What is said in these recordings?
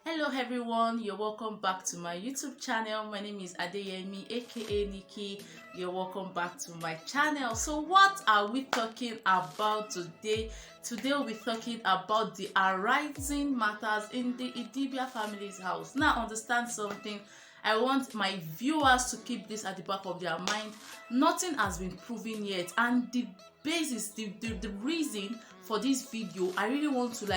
Hello everyone, you're welcome back to my YouTube channel. My name is Adeyemi aka Nikki. You're welcome back to my channel. So what are we talking about today? Today we'll be talking about the arising matters in the Idibia family's house. Now understand something. I want my viewers to keep this at the back of their mind. Nothing has been proven yet, and the basis, the reason for this video, I really want to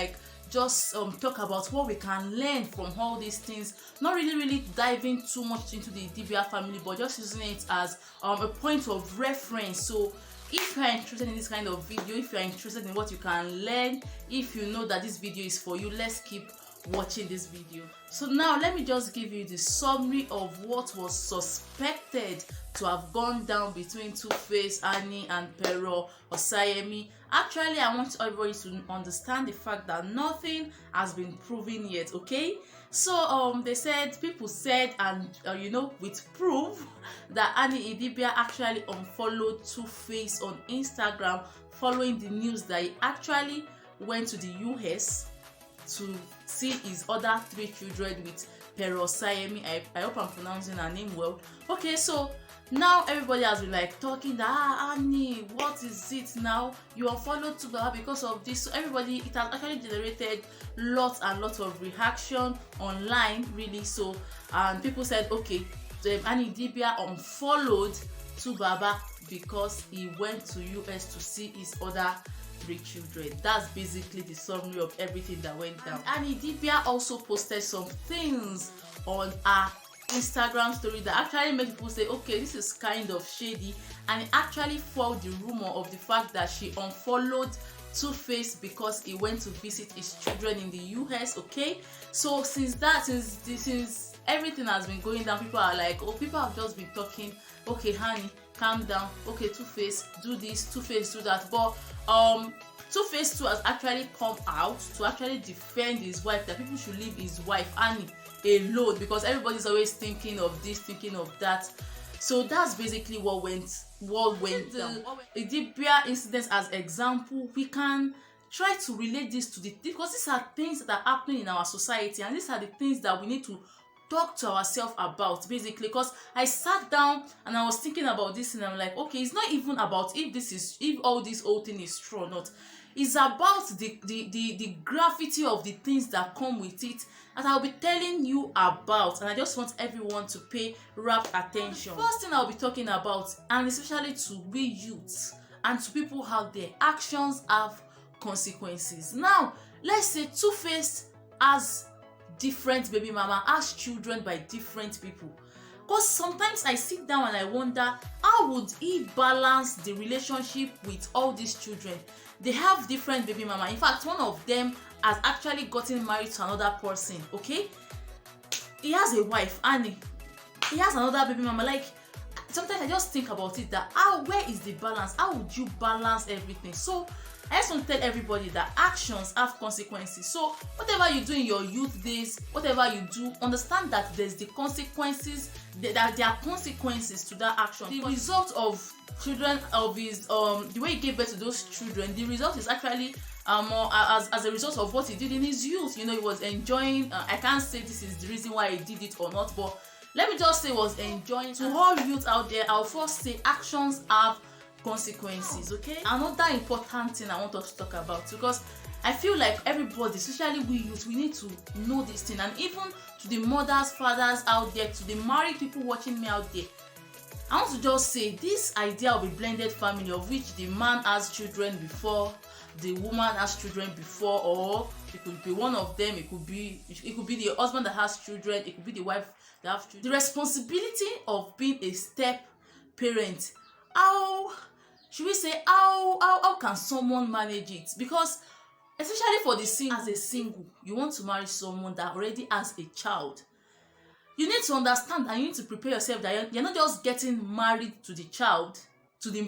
just talk about what we can learn from all these things. Not really diving too much into the Idibia family, but just using it as a point of reference. So if you are interested in this kind of video, if you are interested in what you can learn, if you know that this video is for you, let's keep watching this video. So now let me just give you the summary of what was suspected to have gone down between Tuface, Annie and Pero Osayemi. Actually, I want everybody to understand the fact that nothing has been proven yet, okay? So people said, and with proof, that Annie Idibia actually unfollowed Tuface on Instagram following the news that he actually went to the US to see his other 3 children with Pero Osayemi. I hope I'm pronouncing her name well. Okay, so now everybody has been talking that Annie, what is it now? You unfollowed Tuface because of this. So everybody, it has actually generated lots and lots of reaction online, really. So and people said, okay, Annie Idibia unfollowed Tuface because he went to US to see his other 3 children. That's basically the summary of everything that went down. And Annie Idibia also posted some things on her Instagram story that actually made people say, okay, this is kind of shady, and it actually foiled the rumor of the fact that she unfollowed Tuface because he went to visit his children in the US. Okay, so since everything has been going down, people are like, oh, people have just been talking, okay, honey, calm down, okay, Tuface, do this, Tuface, do that. But Tuface too has actually come out to actually defend his wife, that people should leave his wife Annie alone, because everybody's always thinking of this, thinking of that. So that's basically what went down. The Idibia incident as example, we can try to relate this to because these are things that are happening in our society, and these are the things that we need to talk to ourselves about, basically. Because I sat down and I was thinking about this, and I'm like, okay, it's not even about if all this whole thing is true or not. It's about the gravity of the things that come with it, that I'll be telling you about, and I just want everyone to pay rapt attention. The first thing I'll be talking about, and especially to we youths and to people out there, actions have consequences. Now let's say Tuface has different baby mama, has children by different people. Because sometimes I sit down and I wonder, how would he balance the relationship with all these children? They have different baby mama. In fact, one of them has actually gotten married to another person. Okay, he has a wife, Annie. He has another baby mama. Sometimes I just think about it, that where is the balance? How would you balance everything? So I just want to tell everybody that actions have consequences. So whatever you do in your youth days, whatever you do, understand that there's the consequences, that there are consequences to that action. The result of children of his the way he gave birth to those children, the result is actually as a result of what he did in his youth. He was enjoying, I can't say this is the reason why he did it or not, but let me just say he was enjoying. To all youth out there, I'll first say actions have consequences. Okay, another important thing I want us to talk about, because I feel like everybody, especially we youth, we need to know this thing. And even to the mothers, fathers out there, to the married people watching me out there, I want to just say, this idea of a blended family, of which the man has children before the woman has children before, or it could be one of them, it could be the husband that has children, it could be the wife that has children. The responsibility of being a step parent, how can someone manage it? Because especially for the single, as a single, you want to marry someone that already has a child, you need to understand and you need to prepare yourself that you're not just getting married to the child, you're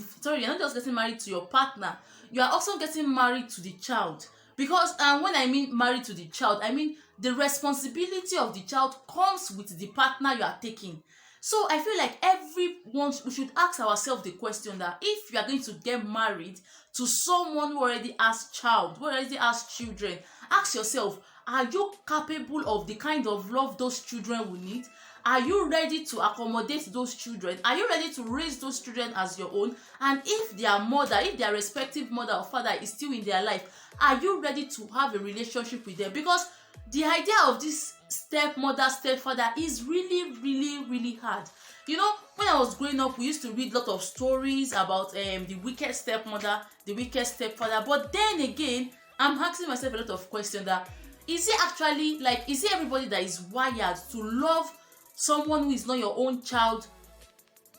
not just getting married to your partner, you are also getting married to the child. Because when I mean married to the child, I mean the responsibility of the child comes with the partner you are taking. So I feel like we should ask ourselves the question that if you are going to get married to someone who already has children, ask yourself, Are you capable of the kind of love those children will need? Are you ready to accommodate those children? Are you ready to raise those children as your own? And if their respective mother or father is still in their life, are you ready to have a relationship with them? Because the idea of this stepmother, stepfather is really hard. You know, when I was growing up, we used to read a lot of stories about the wicked stepmother, the wicked stepfather. But then again, I'm asking myself a lot of questions that, is it actually, like, is it everybody that is wired to love someone who is not your own child,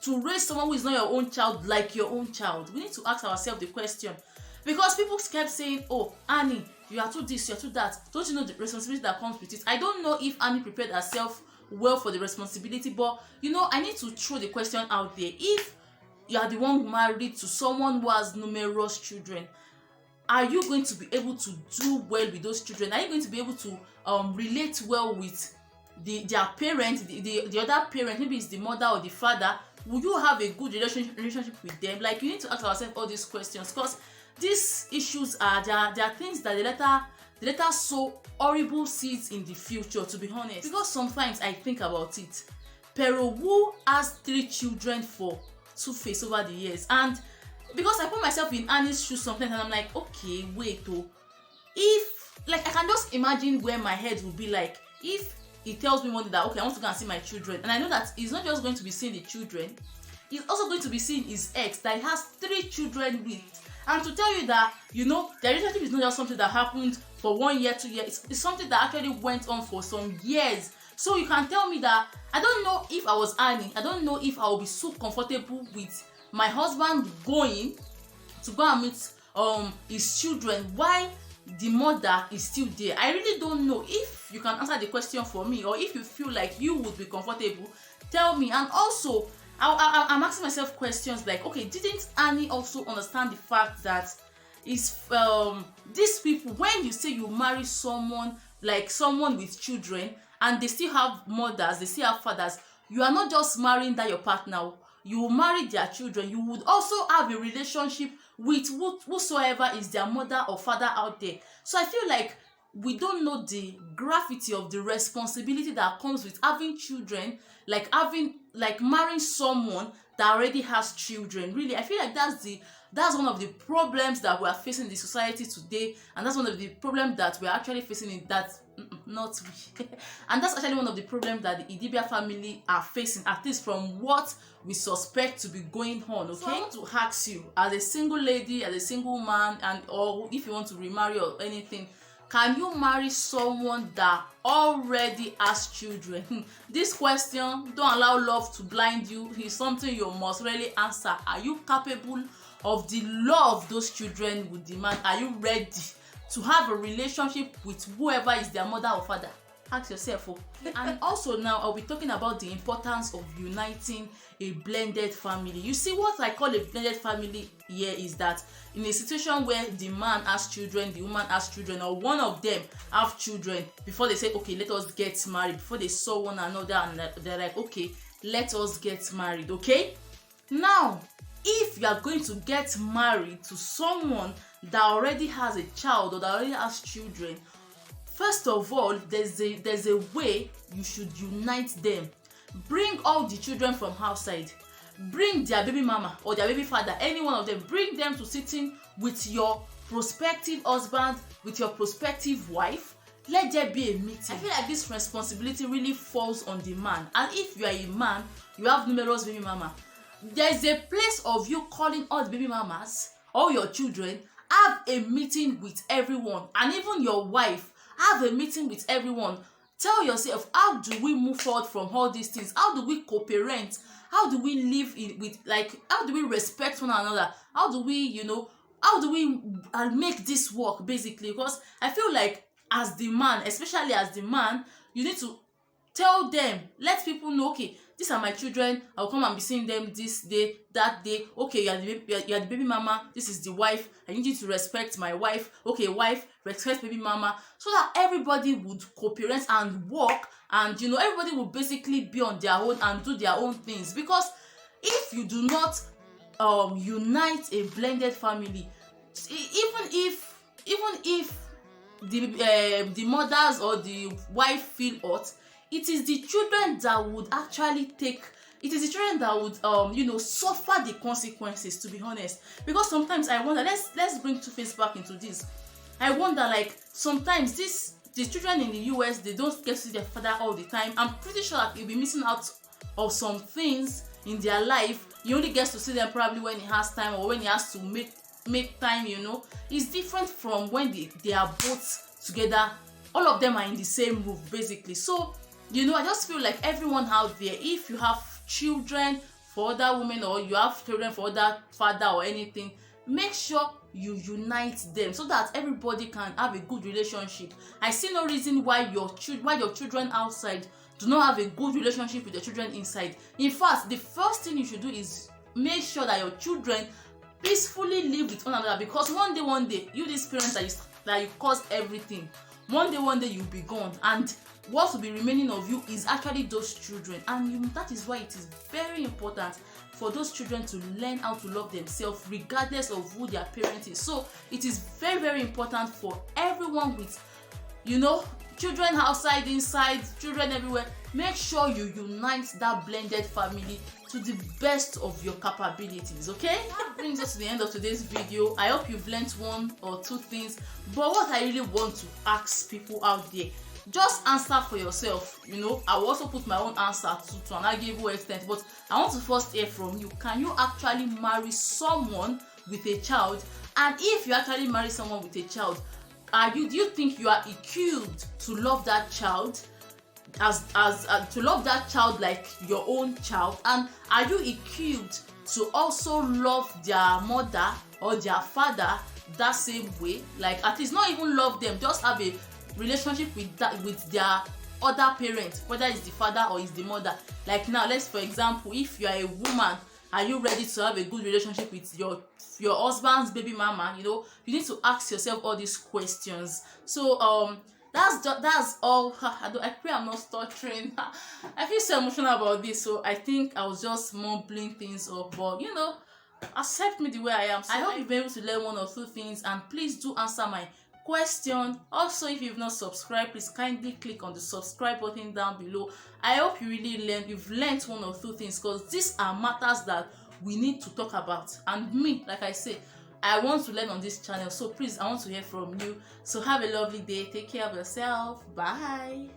to raise someone who is not your own child like your own child? We need to ask ourselves the question. Because people kept saying, oh, Annie, you are too this, you are too that. Don't you know the responsibility that comes with it? I don't know if Annie prepared herself well for the responsibility, but you know, I need to throw the question out there. If you are the one married to someone who has numerous children, are you going to be able to do well with those children? Are you going to be able to relate well with their parents, the other parent, maybe it's the mother or the father? Will you have a good relationship with them? Like, you need to ask ourselves all these questions, because these issues are there are things that the later sow horrible seeds in the future, to be honest. Because sometimes I think about it. Pero who has 3 children for Tuface over the years? And because I put myself in Annie's shoes sometimes, and I'm like, okay, wait, oh, if, like, I can just imagine where my head would be like if he tells me one day that, okay, I want to go and see my children, and I know that he's not just going to be seeing the children, he's also going to be seeing his ex that he has 3 children with. And to tell you that, you know, the relationship is not just something that happened for 1 year, 2 years. It's something that actually went on for some years. So you can tell me that, I don't know if I was Annie, I don't know if I will be so comfortable with my husband going to go and meet his children while the mother is still there. I really don't know. If you can answer the question for me, or if you feel like you would be comfortable, tell me. And also, I'm asking myself questions like, okay, didn't Annie also understand the fact that is these people, when you say you marry someone, like someone with children, and they still have mothers, they still have fathers, you are not just marrying that your partner, you will marry their children. You would also have a relationship with whosoever is their mother or father out there. So I feel like we don't know the gravity of the responsibility that comes with having children, like marrying someone that already has children. Really, I feel like that's one of the problems that we are facing in the society today, and that's one of the problems that we are actually facing in that not we and that's actually one of the problems that the Idibia family are facing, at least from what we suspect to be going on. Okay, so I want to ask you, as a single lady, as a single man, and or if you want to remarry or anything, can you marry someone that already has children? This question, don't allow love to blind you, is something you must really answer. Are you capable of the love those children would demand? Are you ready to have a relationship with whoever is their mother or father? Ask yourself. And also now I'll be talking about the importance of uniting a blended family. You see, what I call a blended family here is that in a situation where the man has children, the woman has children, or one of them have children, before they say, okay, let us get married, before they saw one another and they're like, okay, let us get married. Okay, now if you are going to get married to someone that already has a child or that already has children, first of all, there's a way you should unite them. Bring all the children from outside. Bring their baby mama or their baby father, any one of them. Bring them to sitting with your prospective husband, with your prospective wife. Let there be a meeting. I feel like this responsibility really falls on the man. And if you are a man, you have numerous baby mama, there's a place of you calling all the baby mamas, all your children, have a meeting with everyone, and even your wife, have a meeting with everyone. Tell yourself, how do we move forward from all these things? How do we co-parent? How do we live with, like, how do we respect one another? How do we, how do we make this work, basically? Because I feel like as the man, especially as the man, you need to tell them, let people know, okay, these are my children, I'll come and be seeing them this day, that day. Okay, you are the baby mama, this is the wife, I need you to respect my wife. Okay, wife, respect baby mama, so that everybody would cooperate and work, and everybody will basically be on their own and do their own things. Because if you do not unite a blended family, even if the mothers or the wife feel hurt, it is the children that would actually take, it is the children that would suffer the consequences, to be honest. Because sometimes I wonder, let's bring Tuface back into this. I wonder, like, sometimes the children in the US, they don't get to see their father all the time. I'm pretty sure that you'll be missing out of some things in their life. He only gets to see them probably when he has time, or when he has to make time. It's different from when they are both together. All of them are in the same roof, basically. So I just feel like everyone out there, if you have children for other women, or you have children for other father or anything, make sure you unite them so that everybody can have a good relationship. I see no reason why your children outside do not have a good relationship with your children inside. In fact, the first thing you should do is make sure that your children peacefully live with one another, because one day you, these parents that you caused everything, one day you'll be gone, and what will be remaining of you is actually those children. And that is why it is very important for those children to learn how to love themselves regardless of who their parent is. So it is very, very important for everyone with children outside, inside, children everywhere. Make sure you unite that blended family to the best of your capabilities. Okay, that brings us to the end of today's video. I hope you've learned one or two things, but what I really want to ask people out there, just answer for yourself. I will also put my own answer to an arguable extent, but I want to first hear from you. Can you actually marry someone with a child? And if you actually marry someone with a child, do you think you are equipped to love that child as to love that child like your own child? And are you equipped to also love their mother or their father that same way? Like, at least not even love them, just have a relationship with their other parent, whether it's the father or it's the mother. Like, now, for example, if you are a woman, are you ready to have a good relationship with your husband's baby mama? You need to ask yourself all these questions. So that's all. I pray I'm not stuttering. I feel so emotional about this, so I think I was just mumbling things up, but accept me the way I am. So I hope you've been able to learn one or two things, and please do answer my question. Also, if you've not subscribed, please kindly click on the subscribe button down below. I hope you've learned one or two things, because these are matters that we need to talk about. And me, like I say, I want to learn on this channel, so please, I want to hear from you. So have a lovely day. Take care of yourself. Bye.